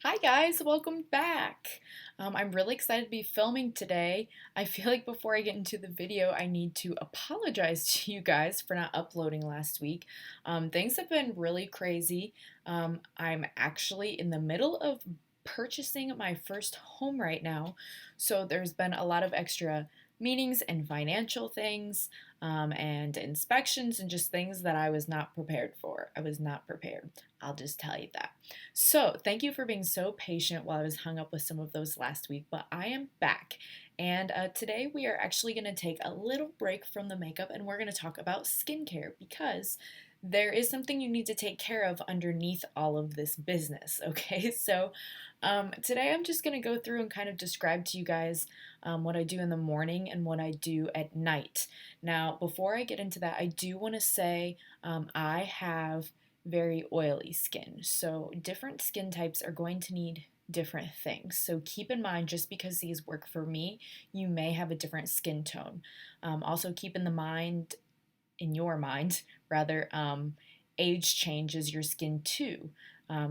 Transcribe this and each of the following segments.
Hi guys, welcome back. I'm really excited to be filming today. I feel like before I get into the video, I need to apologize to you guys for not uploading last week. Things have been really crazy. I'm actually in the middle of purchasing my first home right now, so there's been a lot of extra meetings and financial things and inspections and just things that I was not prepared for. I was not prepared. I'll just tell you that. So, thank you for being so patient while I was hung up with some of those last week, but I am back. And today we are actually going to take a little break from the makeup and we're going to talk about skincare because there is something you need to take care of underneath all of this business, okay? So, today I'm just going to go through and kind of describe to you guys what I do in the morning and what I do at night. Now, before I get into that, I do want to say I have very oily skin. So, different skin types are going to need different things. So, keep in mind just because these work for me, you may have a different skin tone. Also, keep in your mind, rather, age changes your skin too.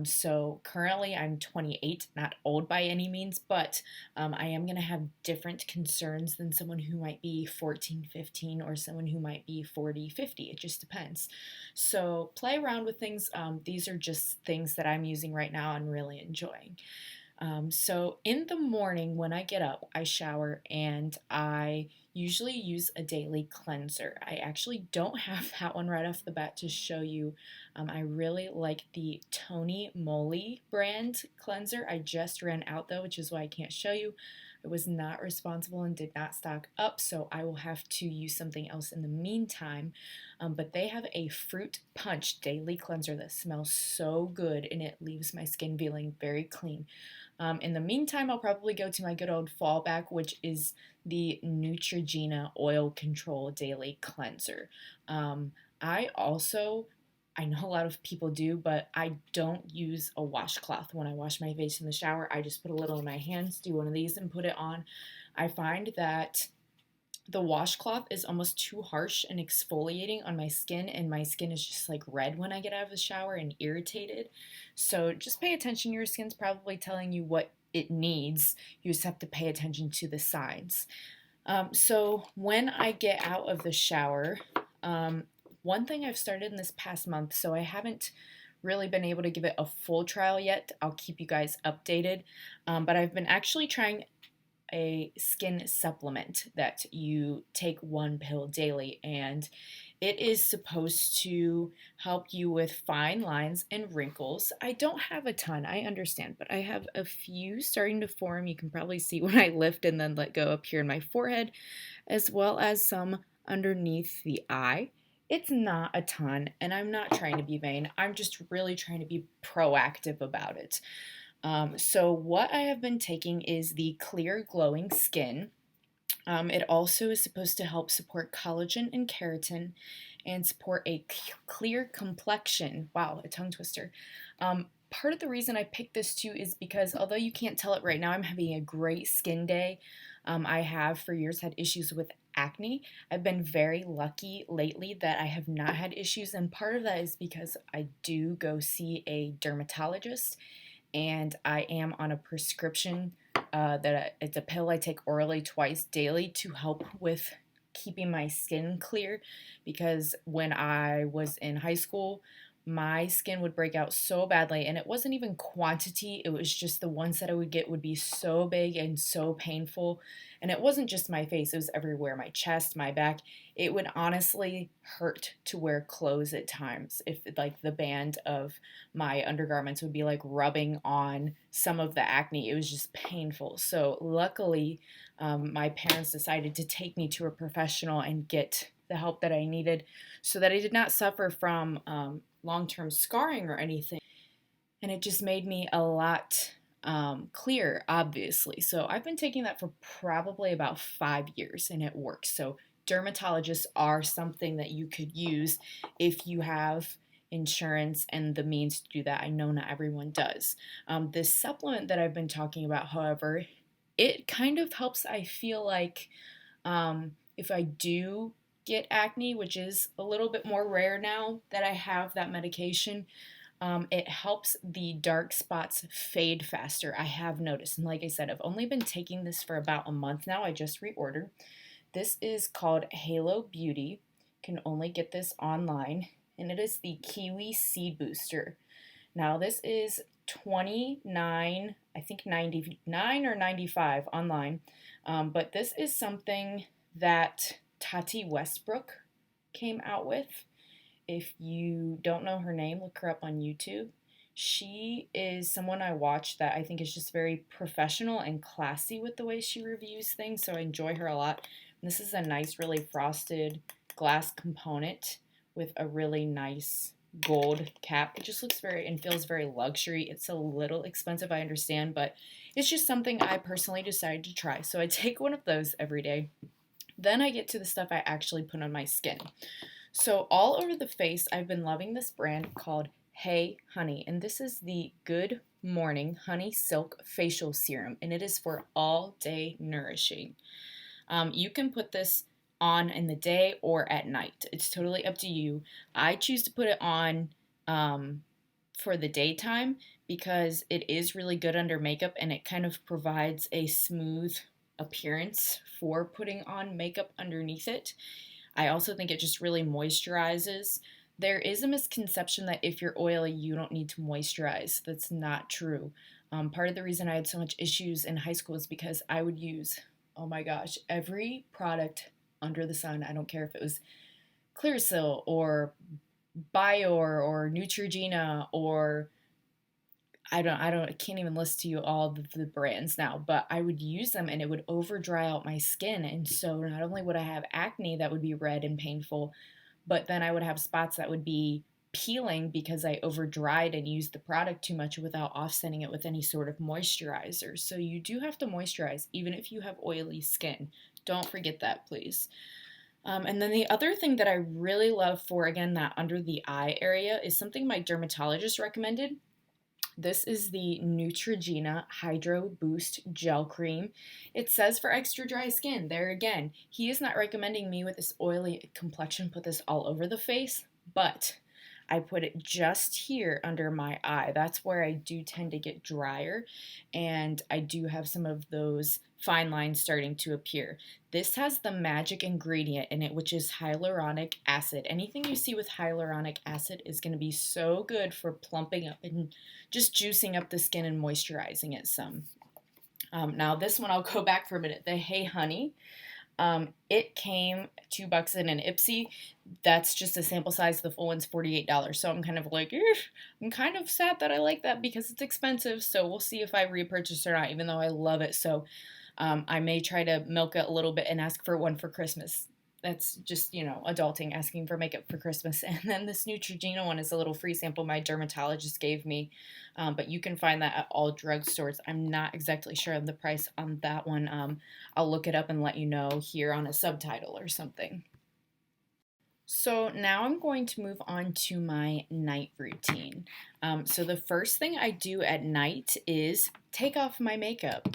So currently I'm 28, not old by any means, but I am going to have different concerns than someone who might be 14, 15, or someone who might be 40, 50. It just depends. So play around with things. These are just things that I'm using right now and really enjoying. So in the morning when I get up, I shower and I usually use a daily cleanser. I actually don't have that one right off the bat to show you. I really like the Tony Moly brand cleanser. I just ran out though, which is why I can't show you. I was not responsible and did not stock up, so I will have to use something else in the meantime. But they have a fruit punch daily cleanser that smells so good and it leaves my skin feeling very clean. In the meantime, I'll probably go to my good old fallback, which is the Neutrogena Oil Control Daily Cleanser. I also, I know a lot of people do, but I don't use a washcloth when I wash my face in the shower. I just put a little in my hands, do one of these, and put it on. I find that the washcloth is almost too harsh and exfoliating on my skin, and my skin is just like red when I get out of the shower and irritated. So just pay attention. Your skin's probably telling you what it needs. You just have to pay attention to the signs. So when I get out of the shower, one thing I've started in this past month, so I haven't really been able to give it a full trial yet. I'll keep you guys updated. But I've been actually trying a skin supplement that you take one pill daily, and it is supposed to help you with fine lines and wrinkles. I don't have a ton, I understand, but I have a few starting to form. You can probably see when I lift and then let go up here in my forehead, as well as some underneath the eye. It's not a ton, and I'm not trying to be vain. I'm just really trying to be proactive about it. So, what I have been taking is the Clear Glowing Skin. It also is supposed to help support collagen and keratin and support a clear complexion. Wow, a tongue twister. Part of the reason I picked this too is because although you can't tell it right now, I'm having a great skin day. I have for years had issues with acne. I've been very lucky lately that I have not had issues, and part of that is because I do go see a dermatologist and I am on a prescription that it's a pill I take orally twice daily to help with keeping my skin clear because when I was in high school, my skin would break out so badly, and it wasn't even quantity, it was just the ones that I would get would be so big and so painful. And it wasn't just my face, it was everywhere, my chest, my back. It would honestly hurt to wear clothes at times if like the band of my undergarments would be like rubbing on some of the acne. It was just painful. So luckily, my parents decided to take me to a professional and get the help that I needed so that I did not suffer from long-term scarring or anything. And it just made me a lot clearer, obviously. So I've been taking that for probably about 5 years and it works. So dermatologists are something that you could use if you have insurance and the means to do that. I know not everyone does. This supplement that I've been talking about, however, it kind of helps. I feel like if I do get acne, which is a little bit more rare now that I have that medication, It helps the dark spots fade faster, I have noticed. And like I said, I've only been taking this for about a month now. I just reordered. This is called Halo Beauty. Can only get this online, and it is the Kiwi Seed Booster. Now this is 29, I think 99 or 95 online. But this is something that Tati Westbrook came out with. If you don't know her name, look her up on YouTube. She is someone I watch that I think is just very professional and classy with the way she reviews things, so I enjoy her a lot. And this is a nice, really frosted glass component with a really nice gold cap. It just looks very and feels very luxury. It's a little expensive, I understand, but it's just something I personally decided to try. So I take one of those every day. Then I get to the stuff I actually put on my skin. So all over the face, I've been loving this brand called Hey Honey, and this is the Good Morning Honey Silk Facial Serum, and it is for all day nourishing. You can put this on in the day or at night. It's totally up to you. I choose to put it on for the daytime because it is really good under makeup and it kind of provides a smooth appearance for putting on makeup underneath it. I also think it just really moisturizes. There is a misconception that if you're oily, you don't need to moisturize. That's not true. Part of the reason I had so much issues in high school is because I would use, oh my gosh, every product under the sun. I don't care if it was Clearasil or Bior or Neutrogena or I can't even list to you all the brands now, but I would use them and it would over dry out my skin. And so not only would I have acne that would be red and painful, but then I would have spots that would be peeling because I over dried and used the product too much without offsetting it with any sort of moisturizer. So you do have to moisturize even if you have oily skin. Don't forget that, please. And then the other thing that I really love for, again, that under the eye area is something my dermatologist recommended. This is the Neutrogena Hydro Boost Gel Cream. It says for extra dry skin. There again, he is not recommending me with this oily complexion put this all over the face, but I put it just here under my eye. That's where I do tend to get drier, and I do have some of those fine lines starting to appear. This has the magic ingredient in it, which is hyaluronic acid. Anything you see with hyaluronic acid is going to be so good for plumping up and just juicing up the skin and moisturizing it some. Now this one, I'll go back for a minute. The Hey Honey. It came $2 in an Ipsy. That's just a sample size. The full one's $48. So I'm kind of like, I'm kind of sad that I like that because it's expensive. So we'll see if I repurchase or not, even though I love it. So I may try to milk it a little bit and ask for one for Christmas. That's just, adulting, asking for makeup for Christmas. And then this Neutrogena one is a little free sample my dermatologist gave me. But you can find that at all drugstores. I'm not exactly sure of the price on that one. I'll look it up and let you know here on a subtitle or something. So now I'm going to move on to my night routine. So the first thing I do at night is take off my makeup.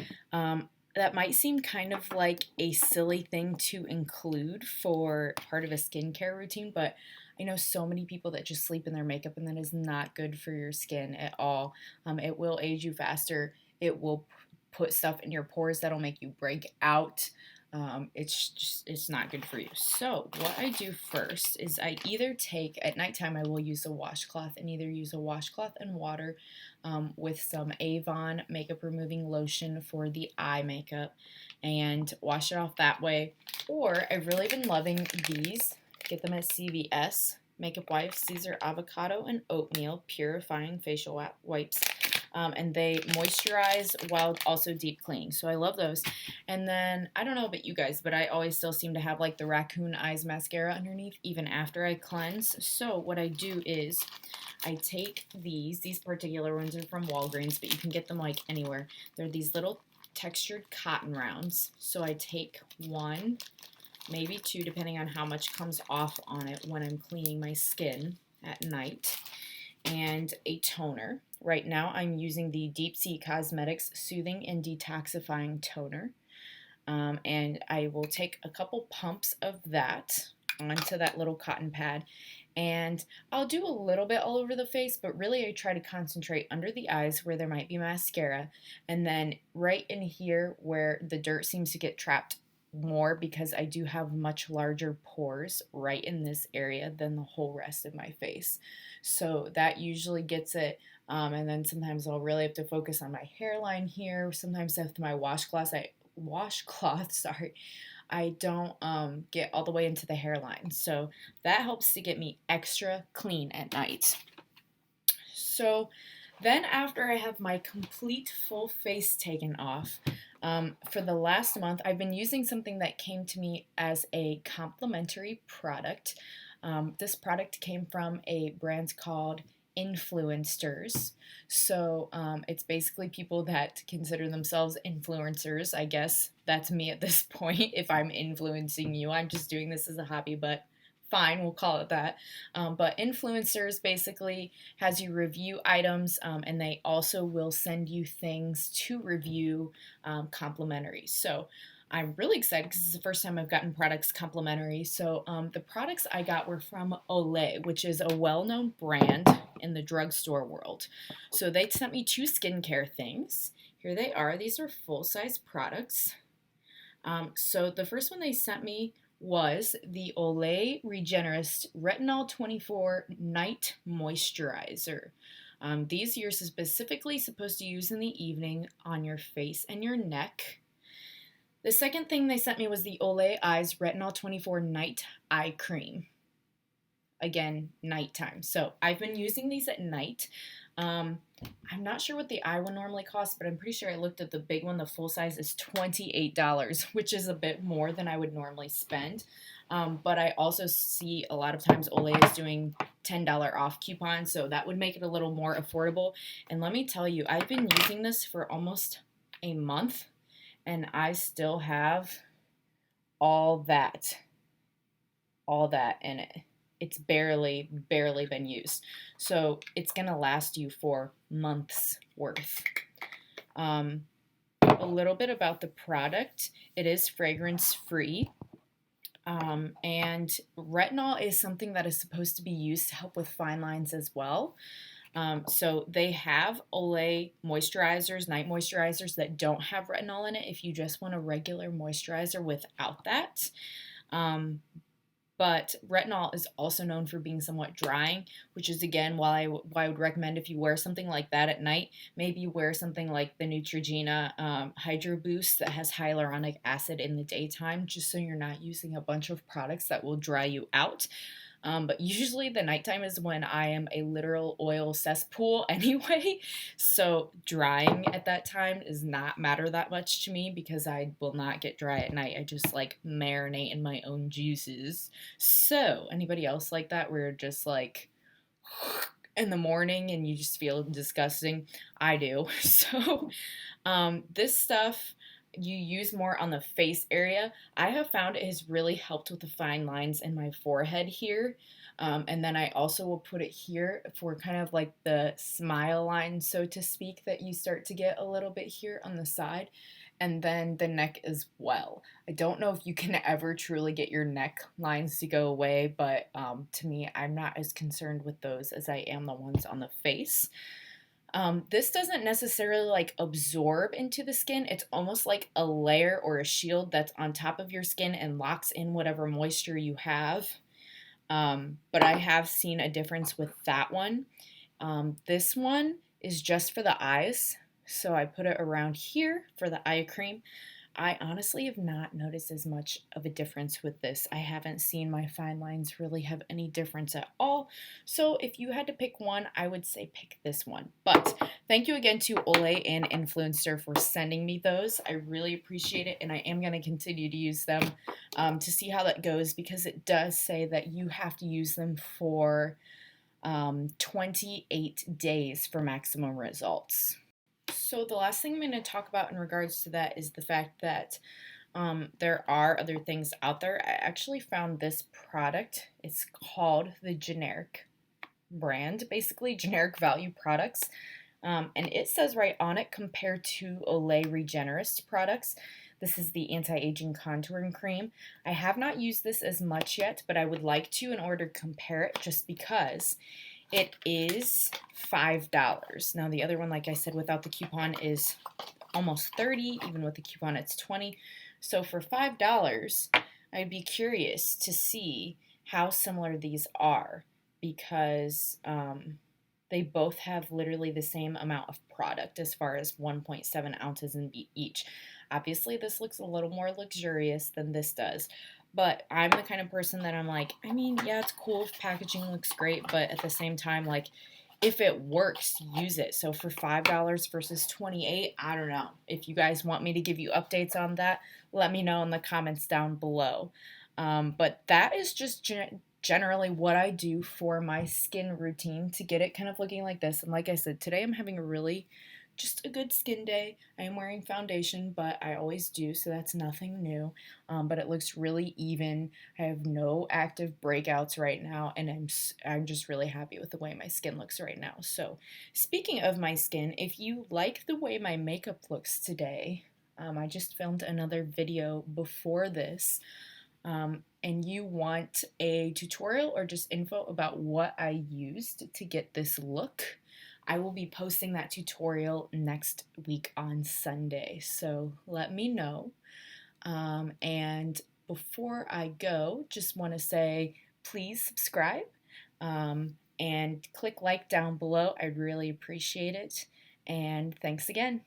That might seem kind of like a silly thing to include for part of a skincare routine, but I know so many people that just sleep in their makeup, and that is not good for your skin at all. It will age you faster. It will put stuff in your pores that'll make you break out. It's not good for you. So what I do first is I either take, at nighttime I will use a washcloth and either use a washcloth and water with some Avon makeup removing lotion for the eye makeup and wash it off that way. Or I've really been loving these. Get them at CVS. Makeup Wipes. These are avocado and oatmeal purifying facial wipes. And they moisturize while also deep cleaning. So I love those. And then, I don't know about you guys, but I always still seem to have like the raccoon eyes mascara underneath even after I cleanse. So what I do is I take these particular ones are from Walgreens, but you can get them like anywhere. They're these little textured cotton rounds. So I take one, maybe two, depending on how much comes off on it when I'm cleaning my skin at night, and a toner. Right now I'm using the Deep Sea Cosmetics Soothing and Detoxifying Toner. And I will take a couple pumps of that onto that little cotton pad. And I'll do a little bit all over the face, but really I try to concentrate under the eyes where there might be mascara, and then right in here where the dirt seems to get trapped more because I do have much larger pores right in this area than the whole rest of my face. So that usually gets it. And then sometimes I'll really have to focus on my hairline here. Sometimes after my washcloth, sorry, I don't get all the way into the hairline. So that helps to get me extra clean at night. So then after I have my complete full face taken off, for the last month, I've been using something that came to me as a complimentary product. This product came from a brand called Influencers. So it's basically people that consider themselves influencers. I guess that's me at this point. If I'm influencing you, I'm just doing this as a hobby, but fine, we'll call it that. But Influencers basically has you review items, and they also will send you things to review complimentary. So I'm really excited because it's the first time I've gotten products complimentary. So the products I got were from Olay, which is a well-known brand in the drugstore world. So they sent me 2 skincare things. Here they are. These are full-size products. So the first one they sent me was the Olay Regenerist Retinol 24 Night Moisturizer. These you're specifically supposed to use in the evening on your face and your neck. The second thing they sent me was the Olay Eyes Retinol 24 Night Eye Cream. Again, nighttime. So I've been using these at night. I'm not sure what the eye one normally costs, but I'm pretty sure I looked at the big one. The full size is $28, which is a bit more than I would normally spend. But I also see a lot of times Olay is doing $10 off coupons, so that would make it a little more affordable. And let me tell you, I've been using this for almost a month, and I still have all that in it. It's barely been used. So it's going to last you for months worth. A little bit about the product. It is fragrance free. And retinol is something that is supposed to be used to help with fine lines as well. So they have Olay moisturizers, night moisturizers that don't have retinol in it if you just want a regular moisturizer without that. But retinol is also known for being somewhat drying, which is, again, why I would recommend if you wear something like that at night, maybe wear something like the Neutrogena Hydro Boost that has hyaluronic acid in the daytime, just so you're not using a bunch of products that will dry you out. But usually the nighttime is when I am a literal oil cesspool anyway, so drying at that time does not matter that much to me because I will not get dry at night. I just like marinate in my own juices. So anybody else like that where you're just like in the morning and you just feel disgusting? I do. So this stuff you use more on the face area. I have found it has really helped with the fine lines in my forehead here. And then I also will put it here for kind of like the smile line, so to speak, that you start to get a little bit here on the side. And then the neck as well. I don't know if you can ever truly get your neck lines to go away, but to me, I'm not as concerned with those as I am the ones on the face. This doesn't necessarily like absorb into the skin. It's almost like a layer or a shield that's on top of your skin and locks in whatever moisture you have. But I have seen a difference with that one. This one is just for the eyes. So I put it around here for the eye cream. I honestly have not noticed as much of a difference with this. I haven't seen my fine lines really have any difference at all. So if you had to pick one, I would say pick this one. But thank you again to Olay and Influencer for sending me those. I really appreciate it, and I am going to continue to use them to see how that goes, because it does say that you have to use them for 28 days for maximum results. So the last thing I'm going to talk about in regards to that is the fact that there are other things out there. I actually found this product. It's called the Generic brand, basically generic value products. And it says right on it, compared to Olay Regenerist products, This is the Anti-Aging Contouring Cream. I have not used this as much yet, but I would like to in order to compare it just because it is $5. Now the other one, like I said, without the coupon is almost 30, even with the coupon it's 20. So for $5, I'd be curious to see how similar these are because they both have literally the same amount of product as far as 1.7 ounces in each. Obviously, this looks a little more luxurious than this does, but I'm the kind of person that I'm like, I mean, yeah, it's cool if packaging looks great, but at the same time, like, if it works, use it. So for $5 versus 28, I don't know. If you guys want me to give you updates on that, let me know in the comments down below. But that is just generally what I do for my skin routine to get it kind of looking like this. And like I said, today I'm having just a good skin day. I am wearing foundation, but I always do, so that's nothing new. But it looks really even. I have no active breakouts right now, and I'm just really happy with the way my skin looks right now. So, speaking of my skin, if you like the way my makeup looks today, I just filmed another video before this. And you want a tutorial or just info about what I used to get this look, I will be posting that tutorial next week on Sunday. So let me know. And before I go, just want to say please subscribe and click like down below. I'd really appreciate it. And thanks again.